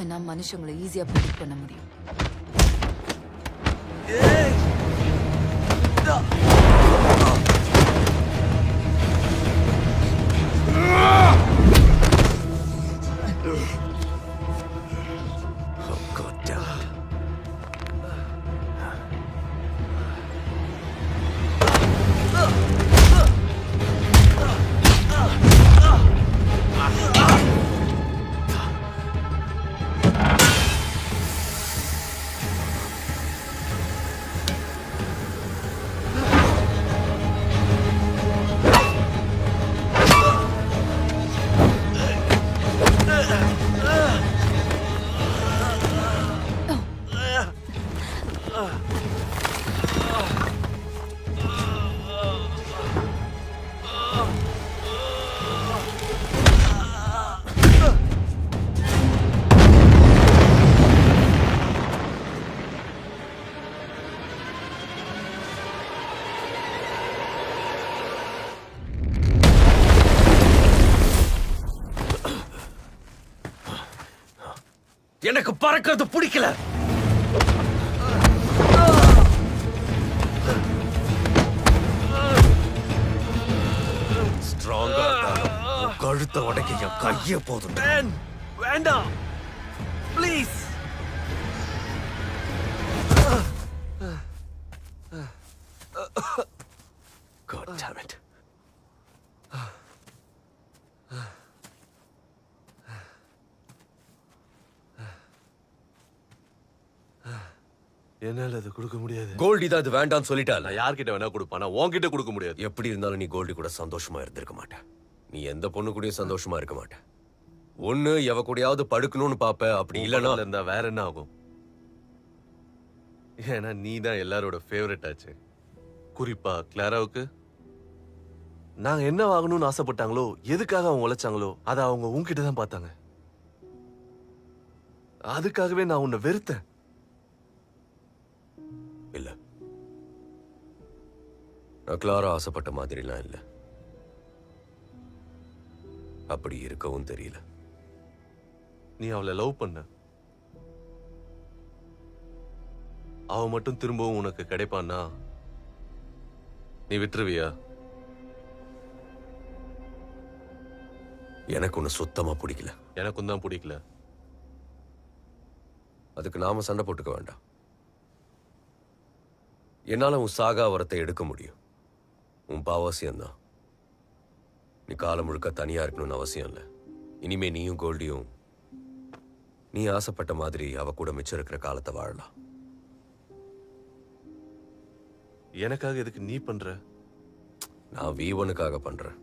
ஏன்னா மனுஷங்களை ஈஸியா ப்ரெடிக்ட் பண்ண முடியும். எனக்கு பறக்கிறது பிடிக்கல. ஸ்ட்ராங்கா கழுத்தை உடைக்க என் கைய போதும். வேண்டாம் ப்ளீஸ். God damn it. என்னால அது கொடுக்க முடியாது. கோல்டி தான் அது வேண்டாம்னு சொல்லிட்டால. நான் யார்கிட்ட வேணா கொடுப்பேன், நான் உன்கிட்ட கொடுக்க முடியாது. எப்படி இருந்தாலும் நீ கோல்டி கூட சந்தோஷமா இருந்திருக்க மாட்ட. நீ எந்த பொண்ணு கூடயும் சந்தோஷமா இருக்க மாட்ட. ஒண்ணு எவ கூடயாவது படுக்கணும்னு பாப்ப, அப்படி இல்லைன்னா இருந்தா வேற என்ன ஆகும்? ஏன்னா நீ தான் எல்லாரோட ஃபேவரட் ஆச்சு, குறிப்பா கிளாராவுக்கு. நாங்க என்ன வாங்கணும்னு ஆசைப்பட்டாங்களோ, எதுக்காக அவங்க உழைச்சாங்களோ, அதை அவங்க உன்கிட்ட தான் பார்த்தாங்க. அதுக்காகவே நான் உன்னை வெறுத்தேன். இல்ல, நான் கிளாரா ஆசைப்பட்ட மாதிரிலாம் இல்ல. அப்படி இருக்கவும் தெரியல. நீ அவளை லவ் பண்ண, அவ மட்டும் திரும்பவும் உனக்கு கிடைப்பான்னா நீ விட்டுருவியா? எனக்கு ஒண்ணு சுத்தமா பிடிக்கல. எனக்கும் தான் பிடிக்கல. அதுக்கு நாம சண்டை போட்டுக்க வேண்டாம். என்னால உன் சாகா வரத்தை எடுக்க முடியும். உன் பாவசியம்தான். நீ காலம் முழுக்க தனியா இருக்கணும்னு அவசியம் இல்லை. இனிமே நீயும் கோல்டியும் நீ ஆசைப்பட்ட மாதிரி அவ கூட மிச்சம் இருக்கிற காலத்தை வாழலாம். எனக்காக எதுக்கு நீ பண்ற? நான் V1க்காக பண்றேன்.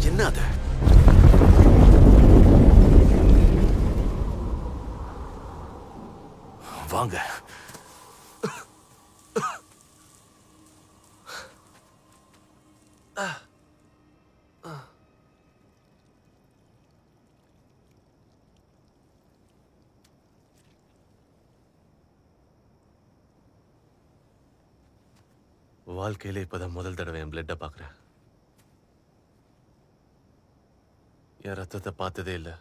என்ன அது? வாங்க. வாழ்க்கையில இப்பதான் முதல் தடவை என் பிளட்டை பாக்குறேன். என் ரத்தத்தை பார்த்ததே இல்லை.